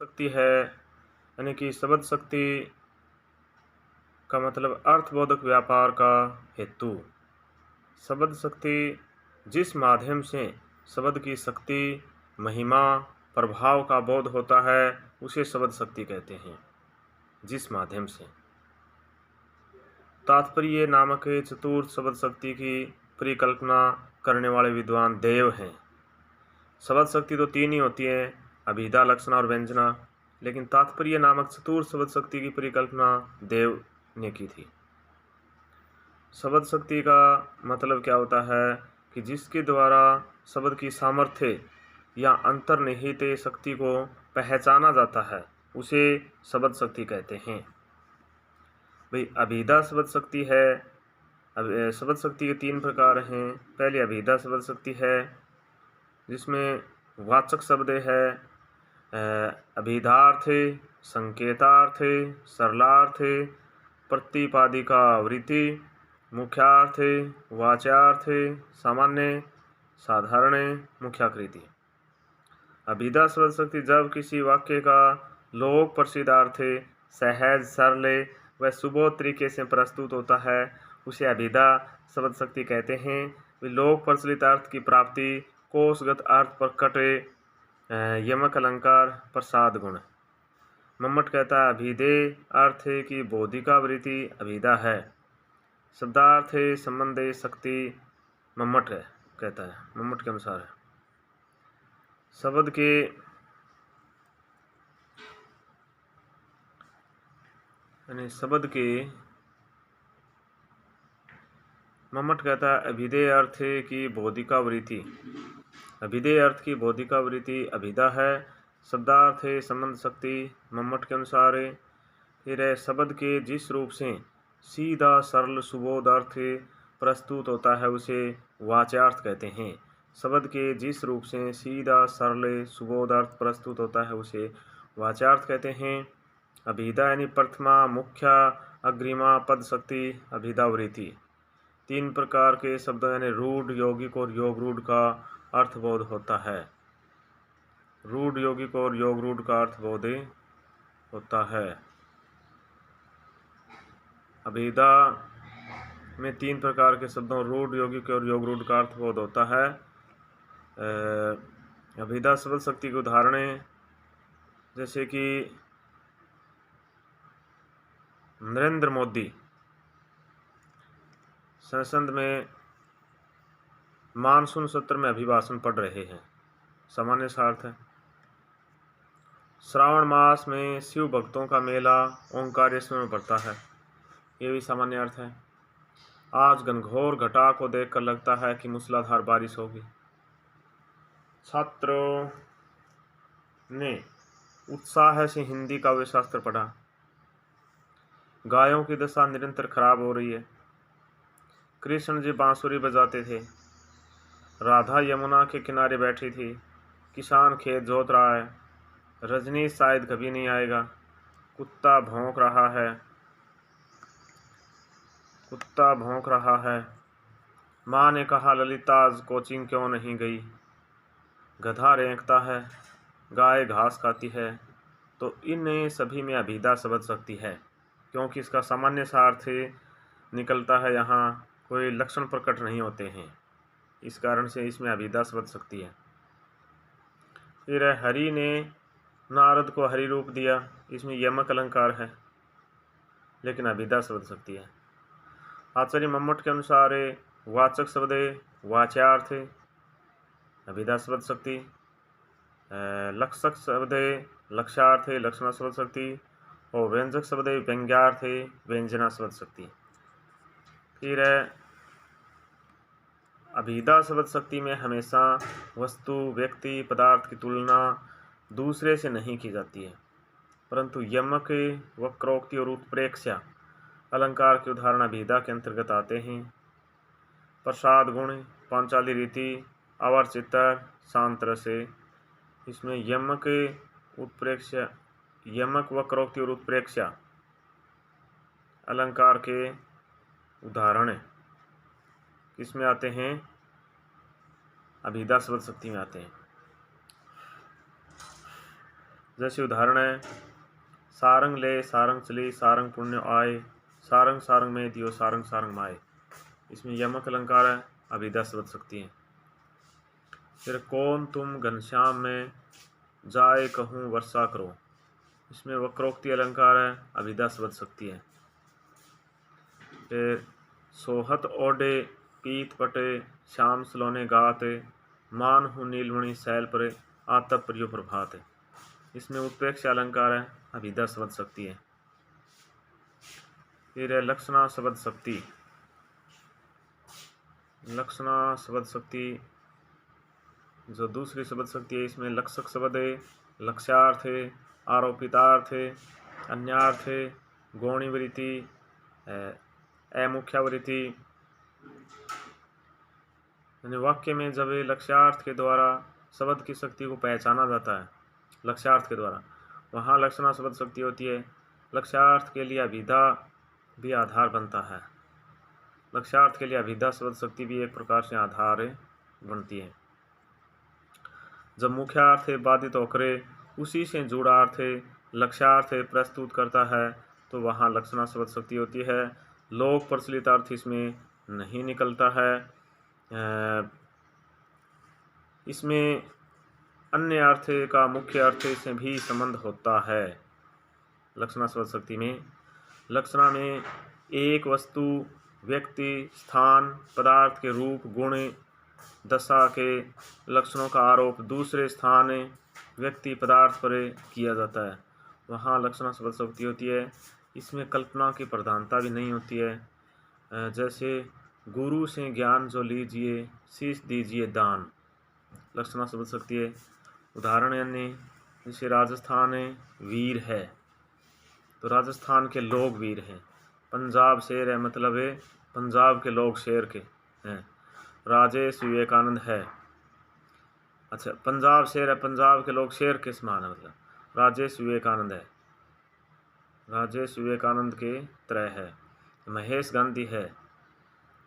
शक्ति है, यानी कि शब्द शक्ति का मतलब अर्थबोधक व्यापार का हेतु। शब्द शक्ति जिस माध्यम से शब्द की शक्ति, महिमा, प्रभाव का बोध होता है उसे शब्द शक्ति कहते हैं। जिस माध्यम से तात्पर्य नामक चतुर्थ शब्द शक्ति की परिकल्पना करने वाले विद्वान देव हैं। शब्द शक्ति तो तीन ही होती है, अभिधा, लक्षणा और व्यंजना, लेकिन तात्पर्य नामक चतुर्थ शब्द शक्ति की परिकल्पना देव ने की थी। शब्द शक्ति का मतलब क्या होता है कि जिसके द्वारा शब्द की सामर्थ्य या अंतर्निहित शक्ति को पहचाना जाता है उसे शब्द शक्ति कहते हैं। भाई अभिधा शब्द शक्ति है। अब शब्द शक्ति के तीन प्रकार हैं। पहले अभिधा शब्द शक्ति है जिसमें वाचक शब्द है अभिधार्थ, संकेतार्थ, सरलार्थ, प्रतिपादिका वृत्ति, मुख्यार्थ, वाच्यार्थ, सामान्य, साधारण, मुख्याकृति। अभिधा शब्द शक्ति जब किसी वाक्य का लोक प्रसिद्ध अर्थ सहज, सरल व सुबोध तरीके से प्रस्तुत होता है उसे अभिधा शब्द शक्ति कहते हैं। लोक प्रचलित अर्थ की प्राप्ति, कोशगत अर्थ प्रकट, यमक अलंकार, प्रसाद गुण। मम्मट कहता है अभिधेय अर्थ की बौद्धिका वृत्ति अभिधा है। शब्दार्थ संबंध शक्ति मम्मट कहता है, मम्मट के अनुसार है। शब्द के मम्मट कहता है अभिधेय अर्थ की बौद्धिका वृत्ति, अभिधेय अर्थ की बौद्धिका वृत्ति अभिधा है। शब्दार्थ संबंध शक्ति मम्मट के अनुसार। फिर शब्द के जिस रूप से सीधा सरल सुबोध अर्थ प्रस्तुत होता है उसे वाच्यार्थ कहते हैं। शब्द के जिस रूप से सीधा सरल सुबोध अर्थ प्रस्तुत होता है उसे वाच्यार्थ कहते हैं। अभिधा यानी प्रथमा, मुख्या, अग्रिमा, पद शक्ति अभिधा वृत्ति। तीन प्रकार के शब्दों यानी रूढ़, यौगिक और योग रूढ़ का अर्थबोध होता है। रूढ़, यौगिक और योग रूढ़ का अर्थबोध होता है। अभिधा में तीन प्रकार के शब्दों रूढ़, यौगिक और योग रूढ़ का अर्थबोध होता है। अभिधा शब्द शक्ति के उदाहरण जैसे कि नरेंद्र मोदी संसद में मानसून सत्र में अभिभाषण पढ़ रहे हैं, सामान्य सा अर्थ है। श्रावण मास में शिव भक्तों का मेला ओंकारेश्वर में पड़ता है, ये भी सामान्य अर्थ है। आज घनघोर घटा को देखकर लगता है कि मूसलाधार बारिश होगी। छात्रों ने उत्साह से हिंदी काव्य शास्त्र पढ़ा। गायों की दशा निरंतर खराब हो रही है। कृष्ण जी बांसुरी बजाते थे। राधा यमुना के किनारे बैठी थी। किसान खेत जोत रहा है। रजनी शायद कभी नहीं आएगा। कुत्ता भौंक रहा है। कुत्ता भौंक रहा है। माँ ने कहा ललिता आज कोचिंग क्यों नहीं गई। गधा रेंकता है। गाय घास खाती है। तो इन सभी में अभिधा शब्द शक्ति है, क्योंकि इसका सामान्य सा अर्थ निकलता है, यहाँ कोई लक्षण प्रकट नहीं होते हैं, इस कारण से इसमें अभिधा शब्द शक्ति है। फिर हरि ने नारद को हरि रूप दिया, इसमें यमक अलंकार है लेकिन अभिधा शब्द शक्ति है। आचार्य मम्मट के अनुसार वाचक शब्द वाच्यार्थ अभिधा शब्द शक्ति, लक्षक शब्द लक्ष्यार्थ लक्षणा शब्द शक्ति और व्यंजक शब्द व्यंग्यार्थ व्यंजना शब्द शक्ति। फिर अभिधा शब्द शक्ति में हमेशा वस्तु, व्यक्ति, पदार्थ की तुलना दूसरे से नहीं की जाती है, परंतु यमक, वक्रोक्ति और उत्प्रेक्षा अलंकार के उदाहरण अभिधा के अंतर्गत आते हैं। प्रसाद गुण, पांचाली रीति, आवर चित्तर, शांत रस, इसमें यमक, उत्प्रेक्षा, यमक, वक्रोक्ति और उत्प्रेक्षा अलंकार के उदाहरण किसमें आते हैं? अभिधा शब्द शक्ति में आते हैं। जैसे उदाहरण है, सारंग ले सारंग चली सारंग पुण्य आए, सारंग सारंग में दियो सारंग सारंग माए। इसमें यमक अलंकार है, अभिधा शब्द शक्ति है। फिर कौन तुम घनश्याम में जाए कहूँ वर्षा करो, इसमें वक्रोक्ति अलंकार है, अभिधा शब्द शक्ति है। फिर सोहत ओढ़े पीत पटे श्याम सलोने गाते, मान हूँ नीलमणि शैल परे आतप प्रियो प्रभात है। इसमें उत्प्रेक्ष अलंकार है, अभिधा शब्द शक्ति है। फिर है लक्षणा शब्द शक्ति। लक्षणा शब्द शक्ति जो दूसरी शब्द शक्ति है, इसमें लक्षक शब्द है, लक्ष्यार्थ है, आरोपितार्थ है, अन्यार्थ है, गौणी वृत्ति, अमुख्यावृत्ति। यानी वाक्य में जब लक्ष्यार्थ के द्वारा शब्द की शक्ति को पहचाना जाता है, लक्ष्यार्थ के द्वारा, वहाँ लक्षणा शब्द शक्ति होती है। लक्ष्यार्थ के लिए अभिधा भी आधार बनता है। लक्ष्यार्थ के लिए अभिधा शब्द शक्ति भी एक प्रकार से आधार बनती है। जब मुख्यार्थ बाधित होकर उसी से जुड़ा अर्थ लक्ष्यार्थ प्रस्तुत करता है तो वहाँ लक्षणा शब्द शक्ति होती है। लोक प्रचलित अर्थ इसमें नहीं निकलता है। इसमें अन्य अर्थ का मुख्य अर्थ से भी संबंध होता है। लक्षणा शब्द शक्ति में, लक्षणा में एक वस्तु, व्यक्ति, स्थान, पदार्थ के रूप, गुण, दशा के लक्षणों का आरोप दूसरे स्थान, व्यक्ति, पदार्थ पर किया जाता है, वहाँ लक्षणा शब्द शक्ति होती है। इसमें कल्पना की प्रधानता भी नहीं होती है। जैसे गुरु से ज्ञान जो लीजिए शीश दीजिए दान, लक्षणा शब्द शक्ति है। उदाहरण यानी जैसे राजस्थान वीर है तो राजस्थान के लोग वीर हैं। पंजाब शेर है, मतलब है पंजाब के लोग शेर के हैं। राजेश विवेकानंद है, अच्छा पंजाब शेर है, पंजाब के लोग शेर के समान है, मतलब राजेश विवेकानंद है, राजेश विवेकानंद के तरह है। महेश गांधी है,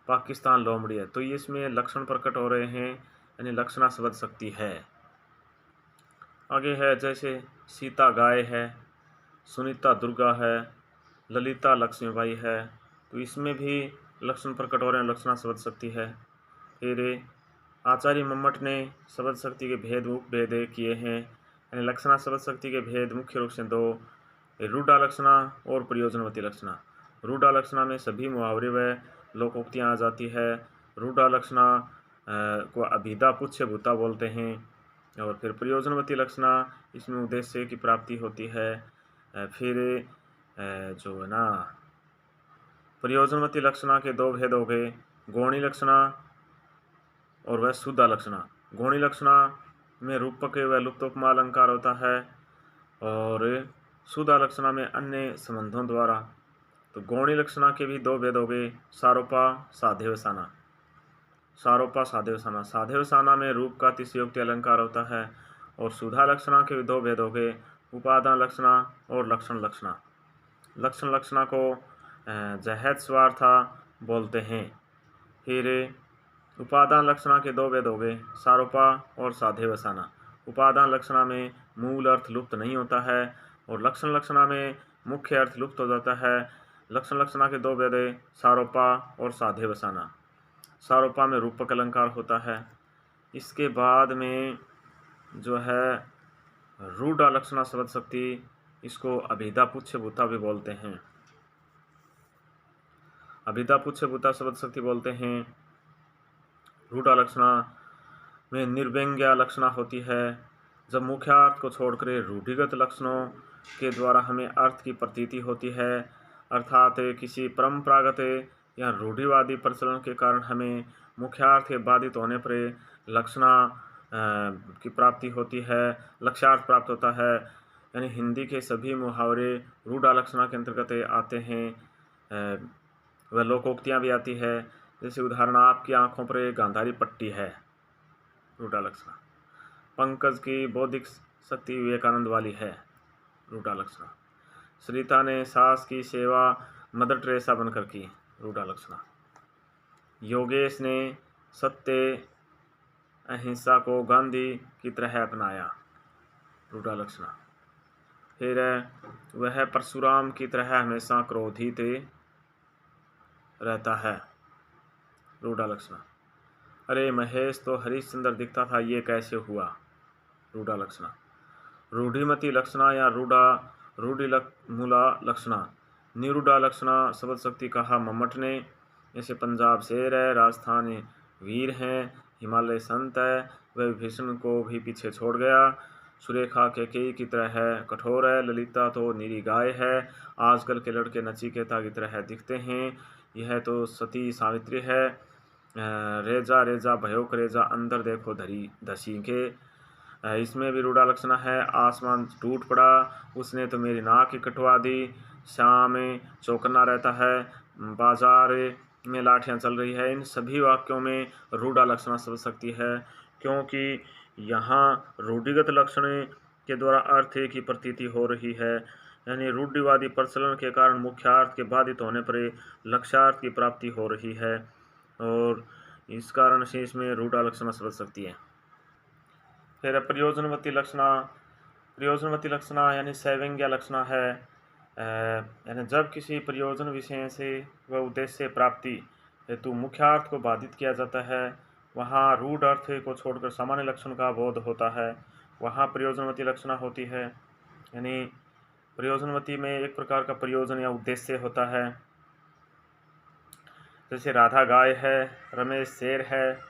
पाकिस्तान लोमड़ी है। तो ये इसमें लक्षण प्रकट हो रहे हैं, यानी लक्षणा शब्द शक्ति है। आगे है जैसे सीता गाय है, सुनीता दुर्गा है, ललिता लक्ष्मीबाई है, तो इसमें भी लक्षण प्रकट हो रहे हैं, लक्षणा शब्द शक्ति है। फिर आचार्य मम्मट ने शब्द शक्ति के भेद उपभेद किए हैं, यानी लक्षणा शब्द शक्ति के भेद मुख्य रूप से दो, रूढ़ा लक्षणा और प्रयोजनवती लक्षणा। रूढ़ा लक्षणा में सभी मुहावरे व लोकोक्तियाँ आ जाती है। रूढ़ा लक्षणा को अभिधा पुच्छ भूता बोलते हैं। और फिर प्रयोजनवती लक्षणा, इसमें उद्देश्य की प्राप्ति होती है। फिर जो है ना, प्रयोजनवती लक्षणा के दो भेद हो गए, गौणी लक्षणा और वह शुद्धा लक्षणा। गौणी लक्षणा में रूपक व लुप्तोपमा अलंकार होता है और शुद्धा लक्षणा में अन्य संबंधों द्वारा। तो गौणी लक्षणा के भी दो भेद हो गए, सारोपा साधेवसाना। सारोपा साधेवसाना, साधेवसाना में रूप का अतिशयोक्ति अलंकार होता है। और शुद्धा लक्षणा के भी दो भेद हो गए, उपादान लक्षणा और लक्षण लक्षणा। लक्षण लक्षणा को जहद स्वार्था बोलते हैं। फिर उपादान लक्षणा के दो भेद हो गए, सारोपा और साधेवसाना। उपादान लक्षणा में मूल अर्थ लुप्त नहीं होता है और लक्षण लक्षणा में मुख्य अर्थ लुप्त हो जाता है। लक्षण लक्षणा के दो भेद, सारोपा और साधेवसाना। सारोपा में रूपक अलंकार होता है। इसके बाद में जो है रूढ़ा लक्षणा शब्द शक्ति, इसको अभिधा पुच्छ भूता भी बोलते हैं। अभिधा पुच्छ भूता शब्द शक्ति बोलते हैं। रूढ़ा लक्षणा में निर्व्यंग्या लक्षणा होती है। जब मुख्यार्थ को छोड़कर रूढ़िगत लक्षणों के द्वारा हमें अर्थ की प्रतीति होती है, अर्थात किसी परंपरागत या रूढ़िवादी प्रचलन के कारण हमें मुख्यार्थ के बाधित होने पर लक्षणा की प्राप्ति होती है, लक्ष्यार्थ प्राप्त होता है। यानी हिंदी के सभी मुहावरे रूढ़ा लक्षणा के अंतर्गत आते हैं। वह लोकोक्तियाँ भी आती है। जैसे उदाहरण, आपकी आंखों पर एक गांधारी पट्टी है, रूढ़ा लक्षणा। पंकज की बौद्धिक शक्ति विवेकानंद वाली है, रूढ़ा लक्षणा। सरिता ने सास की सेवा मदर टेरेसा बनकर की, रूढ़ा लक्षणा। योगेश ने सत्य अहिंसा को गांधी की तरह अपनाया, रूढ़ा लक्षणा। फिर वह परशुराम की तरह हमेशा क्रोधित रहता है। रूढ़ा लक्षणा। अरे महेश तो हरिश्चंद्र दिखता था, ये कैसे हुआ? रूढ़ा लक्षणा। रूढ़िमती लक्षणा या मूला लक्षणा। निरूढ़ा लक्षणा शब्द शक्ति कहा मम्मट ने। ऐसे पंजाब शेर है, राजस्थान वीर हैं, हिमालय संत है, वह विभीषण को भी पीछे छोड़ गया। सुरेखा कैकेयी की तरह है, कठोर है। ललिता तो निरी गाय है। आजकल के लड़के नचिकेता की तरह दिखते हैं। यह तो सती सावित्री है। रेजा रेजा भयो करेजा, अंदर देखो धरी धसी के। इसमें भी रूढ़ा लक्षणा है। आसमान टूट पड़ा, उसने तो मेरी नाक ही कटवा दी। शाम में चौकन्ना रहता है, बाजार में लाठियां चल रही है। इन सभी वाक्यों में रूढ़ा लक्षणा शब्द शक्ति है, क्योंकि यहाँ रूढ़िगत लक्षण के द्वारा अर्थ एक ही प्रतीति हो रही है। यानी रूढ़िवादी प्रचलन के कारण मुख्यार्थ के बाधित होने पर लक्ष्यार्थ की प्राप्ति हो रही है, और इस कारण से इसमें रूढ़ा लक्षणा शब्द शक्ति है। फिर प्रयोजनवती लक्षणा। प्रयोजनवती लक्षणा यानी सैवंग्य लक्षणा है। यानी जब किसी प्रयोजन विषय से व उद्देश्य प्राप्ति हेतु मुख्यार्थ को बाधित किया जाता है, वहाँ रूढ़ अर्थ को छोड़कर सामान्य लक्षण का बोध होता है, वहाँ प्रयोजनवती लक्षणा होती है। यानी प्रयोजनवती में एक प्रकार का प्रयोजन या उद्देश्य होता है। जैसे राधा गाय है, रमेश शेर है,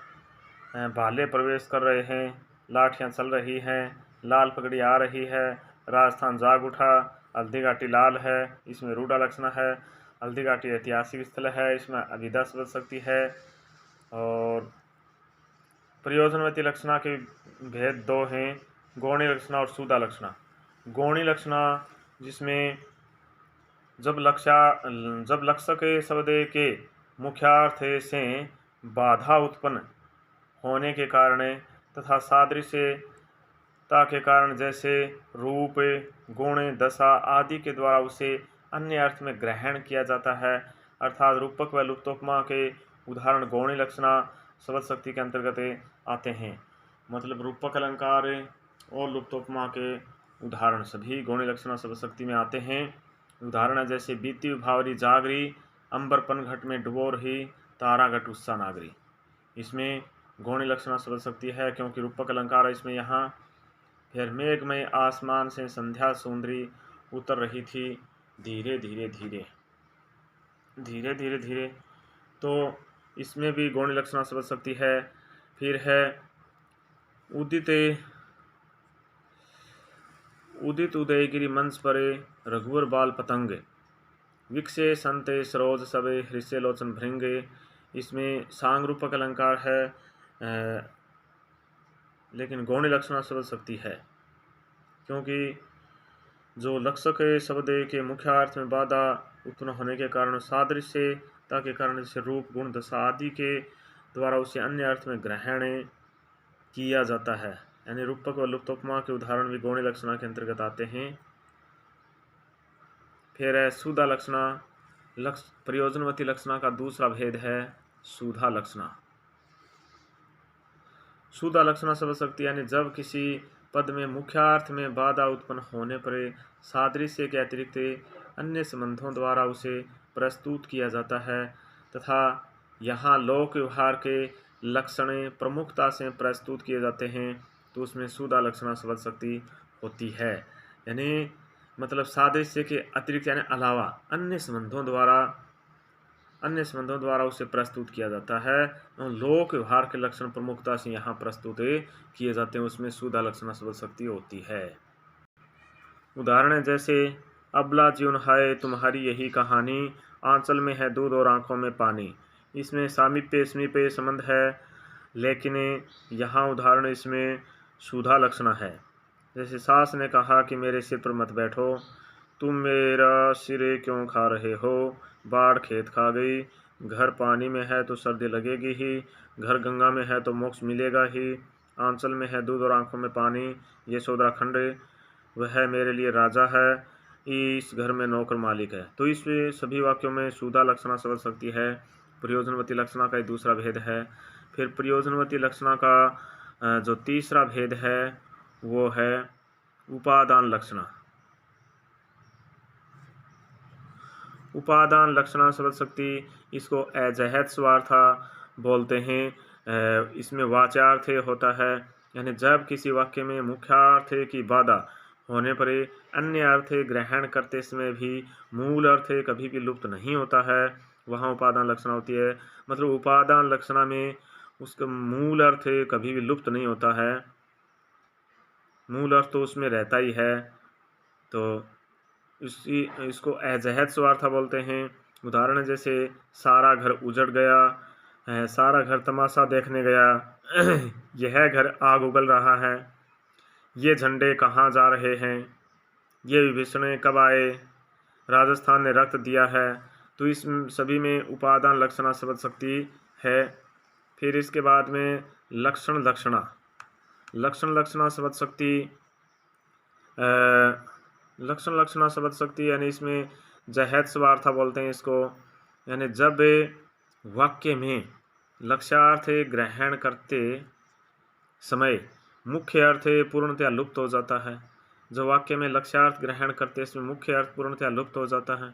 भाले प्रवेश कर रहे हैं, लाठियाँ चल रही हैं, लाल पगड़ी आ रही है, राजस्थान जाग उठा, हल्दी घाटी लाल है, इसमें रूढ़ा लक्षण है। हल्दी घाटी ऐतिहासिक स्थल है, इसमें अभिधा शब्द शक्ति है। और प्रयोजनवती लक्षणा के भेद दो हैं, गौणी लक्षणा और सुधा लक्षणा। गौणी लक्षणा जिसमें जब लक्ष्य के शब्द के मुख्यार्थ से बाधा उत्पन्न होने के कारण तथा सादृश्यता के कारण, जैसे रूप, गुण, दशा आदि के द्वारा उसे अन्य अर्थ में ग्रहण किया जाता है, अर्थात रूपक व लुप्तोपमा के उदाहरण गौणी लक्षणा शब्द शक्ति के अंतर्गत आते हैं। मतलब रूपक अलंकार और लुप्तोपमा के उदाहरण सभी गौणी लक्षणा शब्द शक्ति में आते हैं। उदाहरण जैसे बीती भावरी जागरी, अंबर पनघट में डुबो रही, तारा घट उत्साह नागरी। इसमें गौणी लक्षणा शब्द शक्ति है, क्योंकि रूपक अलंकार इसमें यहाँ। फिर मेघमय आसमान से संध्या सुंदरी उतर रही थी, धीरे धीरे धीरे धीरे धीरे धीरे, तो इसमें भी गौणी लक्षणा शब्द शक्ति है। फिर है उदित उदयगिरी मंच परे, रघुवर बाल पतंग, विकसे संते सरोज सबे, हृष्य लोचन भृंगे। इसमें सांग रूपक अलंकार है, लेकिन गौणी लक्षणा शब्द शक्ति है, क्योंकि जो लक्ष्य के शब्द के मुख्यार्थ में बाधा उत्पन्न होने के कारण, सादृश्यता के कारण, जैसे रूप, गुण, दशा आदि के द्वारा उसे अन्य अर्थ में ग्रहण किया जाता है। यानी रूपक व लुप्तोपमा के उदाहरण भी गौणी लक्षणा के अंतर्गत आते हैं। फिर है सुधा लक्षणा। प्रयोजनवती लक्षणा का दूसरा भेद है सुधा लक्षणा। सुधा लक्षणा शब्द शक्ति यानी जब किसी पद में मुख्यार्थ में बाधा उत्पन्न होने पर सादृश्य के अतिरिक्त अन्य संबंधों द्वारा उसे प्रस्तुत किया जाता है, तथा यहाँ लोक व्यवहार के लक्षण प्रमुखता से प्रस्तुत किए जाते हैं, तो उसमें सुधा लक्षणा शब्द शक्ति होती है। यानी मतलब सादृश्य के अतिरिक्त यानी अलावा अन्य संबंधों द्वारा उसे प्रस्तुत किया जाता है, और लोक व्यवहार के लक्षण प्रमुखता से यहाँ प्रस्तुत किए जाते हैं, उसमें सुधा लक्षणा शब्द शक्ति होती है। उदाहरण जैसे अबला जीवन है तुम्हारी यही कहानी, आंचल में है दूध और आंखों में पानी। इसमें सामीप्य समीप्य संबंध है, लेकिन यहाँ उदाहरण इसमें सुधा लक्षणा है। जैसे सास ने कहा कि मेरे सिर पर मत बैठो, तुम मेरा सिर क्यों खा रहे हो, बाढ़ खेत खा गई, घर पानी में है तो सर्दी लगेगी ही, घर गंगा में है तो मोक्ष मिलेगा ही, आंचल में है दूध और आंखों में पानी, यशोदा खंड वह मेरे लिए राजा है, इस घर में नौकर मालिक है। तो इस सभी वाक्यों में सुधा लक्षणा शब्द शक्ति है। प्रयोजनवती लक्षणा का एक दूसरा भेद है। फिर प्रयोजनवती लक्षणा का जो तीसरा भेद है वो है उपादान लक्षणा। उपादान लक्षणा शब्द शक्ति, इसको अजहद स्वार्था बोलते हैं। इसमें वाच्यार्थ होता है, यानी जब किसी वाक्य में मुख्यार्थ की बाधा होने पर अन्य अर्थ ग्रहण करते समय भी मूल अर्थ कभी भी लुप्त नहीं होता है, वहाँ उपादान लक्षणा होती है। मतलब उपादान लक्षणा में उसका मूल अर्थ कभी भी लुप्त नहीं होता है, मूल अर्थ तो उसमें रहता ही है। तो इसको अजहद स्वार्था बोलते हैं। उदाहरण जैसे सारा घर उजड़ गया, सारा घर तमाशा देखने गया, यह घर आग उगल रहा है, ये झंडे कहाँ जा रहे हैं, ये विभीषण कब आए, राजस्थान ने रक्त दिया है। तो इस सभी में उपादान लक्षणा शब्द शक्ति है। फिर इसके बाद में लक्षण लक्षणा, लक्षण लक्षणा शब्द शक्ति, लक्षण लक्षणा शब्द शक्ति यानी इसमें जहद स्वार्था बोलते हैं इसको, यानी जब वाक्य में लक्ष्यार्थ ग्रहण करते समय मुख्य अर्थ पूर्णतया लुप्त हो जाता है। जो वाक्य में लक्ष्यार्थ ग्रहण करते इसमें मुख्य अर्थ पूर्णतया लुप्त हो जाता है,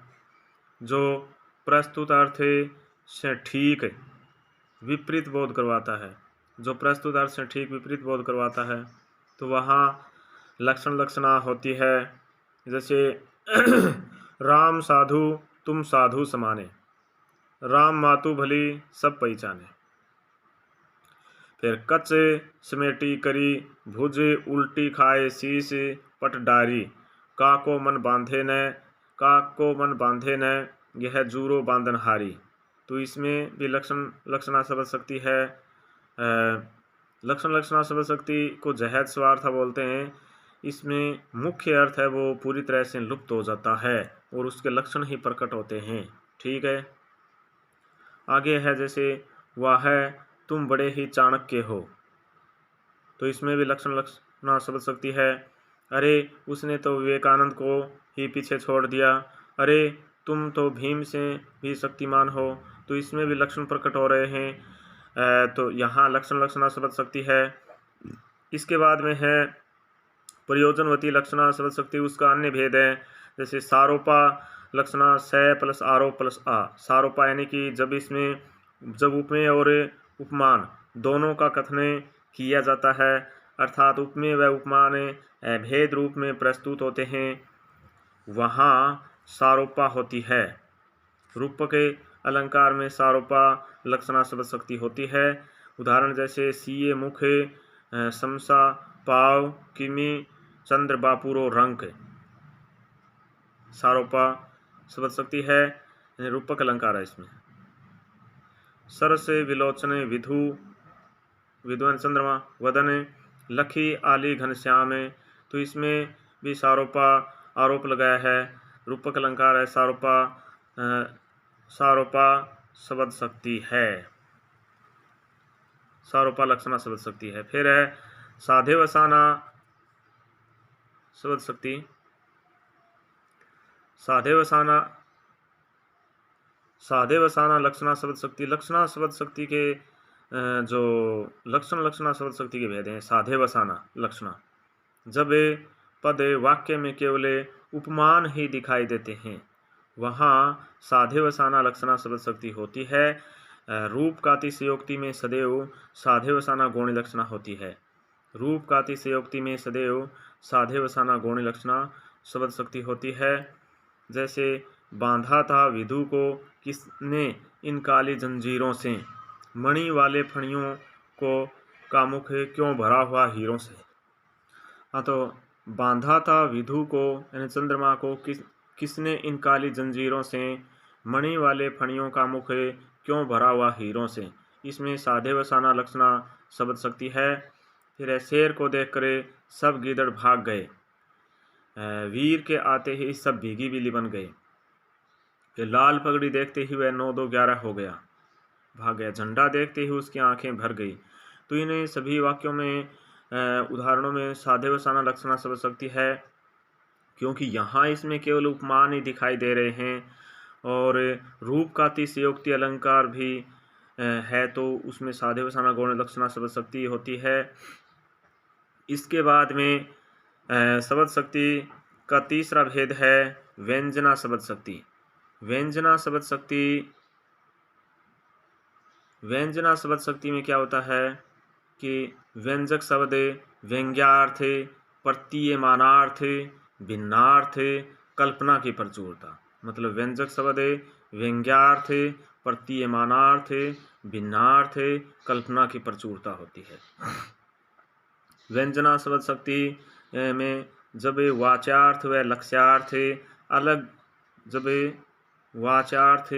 जो प्रस्तुत अर्थ से ठीक विपरीत बोध करवाता है, जो प्रस्तुत अर्थ से ठीक विपरीत बोध करवाता है, तो वहाँ लक्षण लक्षणा होती है। जैसे राम साधु तुम साधु समाने, राम मातु भली सब पहचाने। फिर कच समेटी करी भुज उल्टी खाए शीश पट डारी, काको मन बांधे न, काको मन बांधे न, यह जूरो बांधन हारी। तो इसमें भी लक्षण लक्षणा शब्द शक्ति है। लक्षण लक्षणा शब्द शक्ति को जहद स्वार्थ बोलते हैं। इसमें मुख्य अर्थ है वो पूरी तरह से लुप्त हो जाता है और उसके लक्षण ही प्रकट होते हैं। ठीक है, आगे है जैसे वह है तुम बड़े ही चाणक्य हो, तो इसमें भी लक्षण लक्षणा शब्द शक्ति है। अरे उसने तो विवेकानंद को ही पीछे छोड़ दिया, अरे तुम तो भीम से भी शक्तिमान हो, तो इसमें भी लक्षण प्रकट हो रहे हैं। तो यहाँ लक्षण लक्षणा शब्द शक्ति है। इसके बाद में है प्रयोजनवती लक्षणा शब्द शक्ति, उसका अन्य भेद है। जैसे सारोपा लक्षणा स प्लस आरोप प्लस आ, सारोपा यानी कि जब उपमेय और उपमान दोनों का कथन किया जाता है, अर्थात उपमेय व उपमान भेद रूप में प्रस्तुत होते हैं, वहाँ सारोपा होती है। रूपक अलंकार में सारोपा लक्षणा शब्द शक्ति होती है। उदाहरण जैसे सीए मुख समसा पाव किमी चंद्र बापुरो रंक, सारोपा शब्द शक्ति है, रूपक अलंकार है इसमें। सरस विलोचन विधु विद्वान चंद्रमा वदन लखी आली घनश्याम, तो इसमें भी सारोपा आरोप लगाया है, रूपक अलंकार है। सारोपा शब्द शक्ति है, सारोपा लक्षणा शब्द शक्ति है। फिर है साधे वसाना शब्द शक्ति, साधे वसाना लक्षणा शब्द शक्ति। लक्षणा शब्द शक्ति के जो लक्षण लक्षणा शब्द शक्ति के भेद हैं। साधे वसाना लक्षणा, जब पद वाक्य में केवल उपमान ही दिखाई देते हैं, वहाँ साधे वसाना लक्षणा शब्द शक्ति होती है। रूप का अतिशयोक्ति में सदैव साधे वसाना गौण लक्षणा होती है। रूप का अतिशयोक्ति में सदैव साधे वसाना गौण लक्षणा शब्द शक्ति होती है। जैसे बांधा था विधु को किसने इन काली जंजीरों से, मणि वाले फणियों को का मुख क्यों भरा हुआ हीरों से। हाँ, तो बांधा था विधु को यानी चंद्रमा को किसने इन काली जंजीरों से, मणि वाले फणियों का मुख क्यों भरा हुआ हीरों से। इसमें साधे वसाना लक्षणा शब्द शक्ति है। फिर शेर को देखकर सब गीदड़ भाग गए, वीर के आते ही सब भीगी बिल्ली बन गए। फिर लाल पगड़ी देखते ही वह 9-2-11 हो गया, भाग गया। झंडा देखते ही उसकी आंखें भर गई। तो इन्हें सभी वाक्यों में उदाहरणों में साधे वसाना लक्षणा शब्द शक्ति है, क्योंकि यहाँ इसमें केवल उपमान ही दिखाई दे रहे हैं और रूप का अतिशयोक्ति अलंकार भी है, तो उसमें साधे वसाना गौण लक्षणा शब्द शक्ति होती है। इसके बाद में शब्द शक्ति का तीसरा भेद है व्यंजना शब्द शक्ति। व्यंजना शब्द शक्ति, व्यंजना शब्द शक्ति में क्या होता है कि व्यंजक शब्द व्यंग्यार्थ, प्रतीयमानार्थ, भिन्नार्थ, कल्पना की प्रचुरता। मतलब व्यंजक शब्द व्यंग्यार्थ, प्रतीयमानार्थ, भिन्नार्थ, कल्पना की प्रचुरता होती है। व्यंजना शब्द शक्ति में जब वाच्यार्थ व लक्ष्यार्थ अलग, जब वाच्यार्थ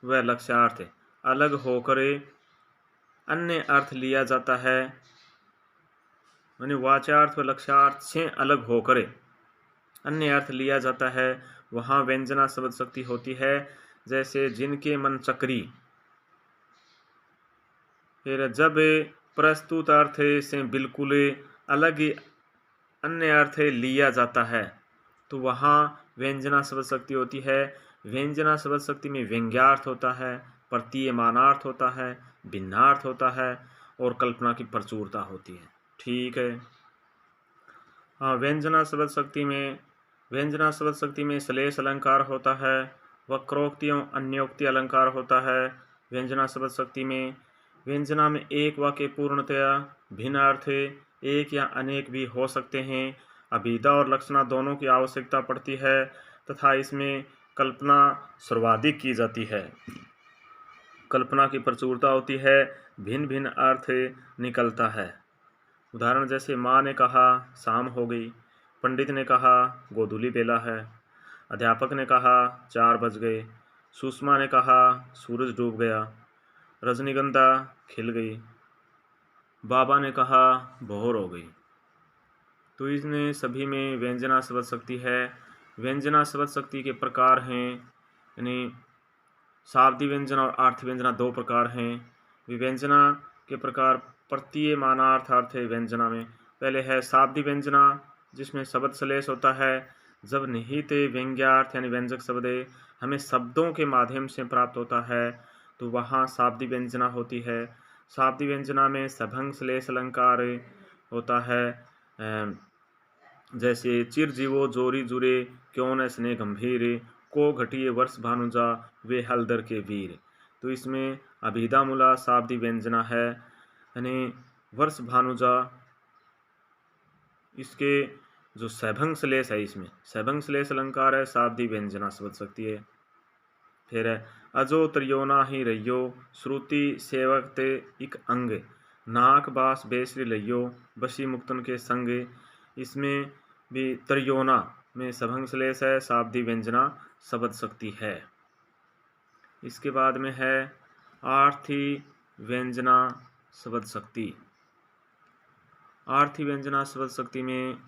व लक्ष्यार्थ अलग होकर अन्य अर्थ लिया जाता है, यानी वाच्यार्थ व लक्ष्यार्थ से अलग होकर अन्य अर्थ लिया जाता है, वहाँ व्यंजना शब्द शक्ति होती है। जैसे जिनके मन चक्री, फिर जब प्रस्तुत अर्थ से बिल्कुल अलग अन्य अर्थ लिया जाता है तो वहाँ व्यंजना शब्द शक्ति होती है। व्यंजना शब्द शक्ति में व्यंग्यार्थ होता है, प्रतीयमानार्थ होता है, भिन्नार्थ होता है और कल्पना की प्रचुरता होती है। ठीक है। हाँ, व्यंजना शब्द शक्ति में श्लेष अलंकार होता है, वक्रोक्ति एवं अन्योक्ति अलंकार होता है। व्यंजना शब्द शक्ति में व्यंजना में एक वाक्य पूर्णतया भिन्न अर्थ एक या अनेक भी हो सकते हैं। अभिधा और लक्षणा दोनों की आवश्यकता पड़ती है तथा इसमें कल्पना सर्वाधिक की जाती है। कल्पना की प्रचुरता होती है, भिन्न भिन्न अर्थ निकलता है। उदाहरण जैसे माँ ने कहा शाम हो गई, पंडित ने कहा गोधूली बेला है, अध्यापक ने कहा 4 बज गए, सुषमा ने कहा सूरज डूब गया, रजनीगंधा खिल गई, बाबा ने कहा भोर हो गई। तो इसमें सभी में व्यंजना शब्द शक्ति है। व्यंजना शब्द शक्ति के प्रकार हैं, यानी शाब्दिक व्यंजना और आर्थी व्यंजना 2 प्रकार हैं। व्यंजना के प्रकार प्रतीयमानार्थ अर्थ है व्यंजना में। पहले है शाब्दिक व्यंजना, जिसमें शब्द श्लेष होता है। जब निहित व्यंग्यार्थ यानी व्यंजक शब्द हमें शब्दों के माध्यम से प्राप्त होता है तो वहाँ शाब्दिक व्यंजना होती है। शाब्दिक व्यंजना में सभंग श्लेष अलंकार होता है। जैसे चिरजीवो जोरी जुरे क्यों न स्नेह गंभीर, को घटिए वर्ष भानुजा वे हलदर के वीर। तो इसमें अभिधा मूला शाब्दिक व्यंजना है, यानी वर्ष भानुजा, इसके जो सैभंग श्लेष है, इसमें सैभंग श्लेष अलंकार है, शाब्दिक व्यंजना शब्द शक्ति है। फिर अजो त्रियोना ही रहियो श्रुति सेवक इक अंग, नाक बास बेसरी लइयो बसी मुक्तन के संग। इसमें भी त्रियोना में सभंग श्लेष है, शाब्दिक व्यंजना शब्द शक्ति है। इसके बाद में है आर्थी व्यंजना शब्द शक्ति। आर्थी व्यंजना शब्द शक्ति में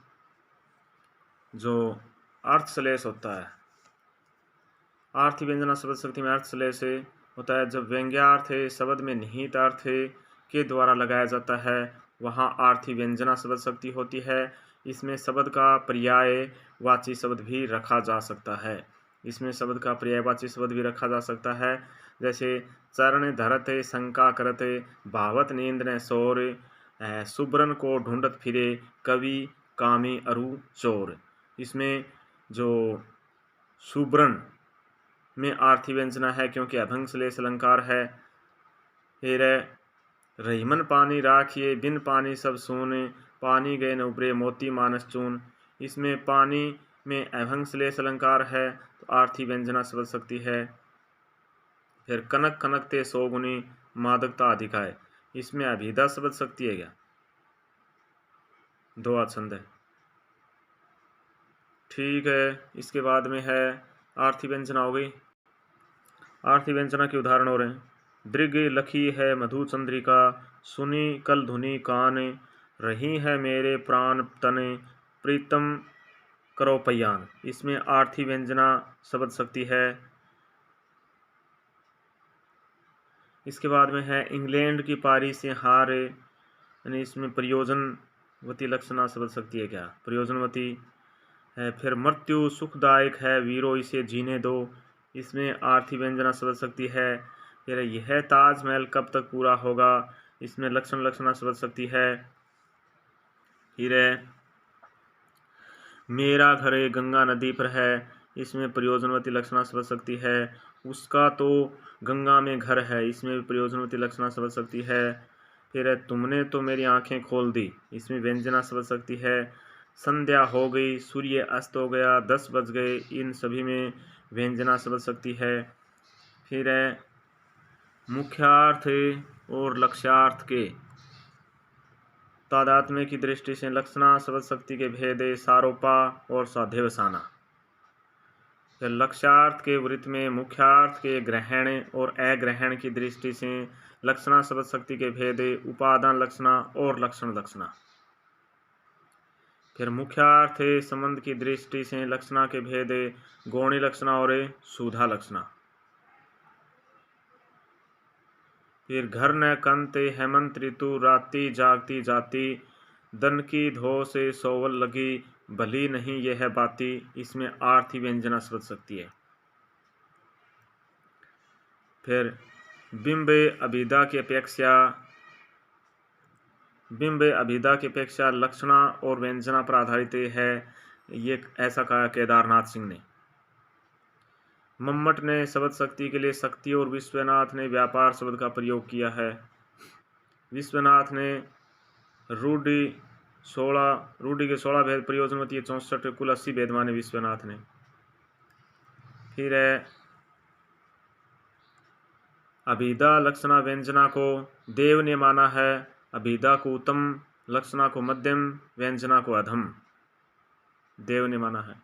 जो अर्थ श्लेष होता है, आर्थी व्यंजना शब्द शक्ति में अर्थ श्लेष होता है। जब व्यंग्यार्थ शब्द में निहित अर्थ के द्वारा लगाया जाता है वहाँ आर्थी व्यंजना शब्द शक्ति होती है। इसमें शब्द का पर्यायवाची शब्द भी रखा जा सकता है। इसमें शब्द का पर्यायवाची शब्द भी रखा जा सकता है। जैसे चरण धरत शंका करत भावत नींद न सोर, सुब्रन को ढूंढत फिरे कवि कामी अरु चोर। इसमें जो सुब्रन में आर्थी व्यंजना है क्योंकि अभंग श्लेष अलंकार है। फिर रहीमन पानी राखिए बिन पानी सब सोने, पानी गए न उबरे मोती मानस चून। इसमें पानी में अभंग श्लेष अलंकार है तो आर्थी व्यंजना शब्द शक्ति है। फिर कनक कनकते सोगुनी मादकता अधिक है, इसमें अभिधा शब्द शक्ति है क्या, 2 छंद है। ठीक है। इसके बाद में है आर्थी व्यंजना हो गई। आर्थी व्यंजना के उदाहरण हो रहे हैं। दृग लखी है मधु चंद्रिका, सुनी कल धुनी कान, रही है मेरे प्राण तने प्रीतम करो पयान। इसमें आर्थी व्यंजना शब्द शक्ति है। इसके बाद में है इंग्लैंड की पारी से हार, यानी इसमें प्रयोजनवती लक्षणा शब्द शक्ति है क्या, प्रयोजनवती है। फिर मृत्यु सुखदायक है वीरो इसे जीने दो, इसमें आर्थी व्यंजना शब्द शक्ति है। फिर यह ताजमहल कब तक पूरा होगा, इसमें लक्षण लक्षणा शब्द शक्ति है। फिर मेरा घर गंगा नदी पर है, इसमें प्रयोजनवती लक्षणा शब्द शक्ति है। उसका तो गंगा में घर है, इसमें भी प्रयोजनवती लक्षणा शब्द शक्ति है। फिर है तुमने तो मेरी आंखें खोल दी, इसमें व्यंजना शब्द शक्ति है। संध्या हो गई, सूर्य अस्त हो गया, 10 बज गए, इन सभी में व्यंजना शब्द शक्ति है। फिर है मुख्यार्थ और लक्ष्यार्थ के तादात्म्य की दृष्टि से लक्षणा शब्द शक्ति के भेदे सारोपा और स्वाध्यवसाना। फिर लक्ष्यार्थ के वृत्त में मुख्यार्थ के ग्रहण और अग्रहण की दृष्टि से लक्षणा शब्द शक्ति के भेदे उपादान लक्षणा और लक्षण लक्षणा। फिर मुख्यार्थ संबंध की दृष्टि से लक्षणा के भेदे गौणी लक्षणा और सुधा लक्षणा। फिर घर न कंते हेमंत ऋतु राती जागती जाती, दन की धो से सोवल लगी, भली नहीं यह बाती, इसमें आर्थी व्यंजना शब्द शक्ति है। फिर बिंबे अभिधा की अपेक्षा लक्षणा और व्यंजना पर आधारित है, ये ऐसा कहा केदारनाथ सिंह ने। मम्मट ने शब्द शक्ति के लिए शक्ति और विश्वनाथ ने व्यापार शब्द का प्रयोग किया है। विश्वनाथ ने रूढ़ी के 16 भेद, प्रयोजनवती 64, कुल 80 भेद माने विश्वनाथ ने। फिर है अभिधा लक्षणा व्यंजना को देव ने माना है, अभिधा को उत्तम, लक्षणा को मध्यम, व्यंजना को अधम, देव ने माना है।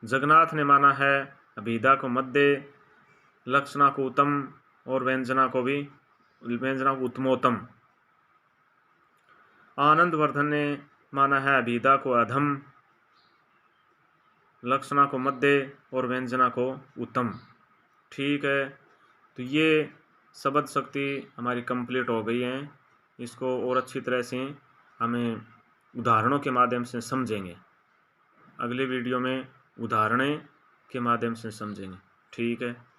जगन्नाथ ने माना है अभिधा को मध्य, लक्षणा को उत्तम और व्यंजना को उत्तमोत्तम। आनंद वर्धन ने माना है अभिधा को अधम, लक्षणा को मध्य और व्यंजना को उत्तम। ठीक है, तो ये शब्द शक्ति हमारी कंप्लीट हो गई है। इसको और अच्छी तरह से हमें उदाहरणों के माध्यम से समझेंगे। अगले वीडियो में उदाहरणों के माध्यम से समझेंगे। ठीक है।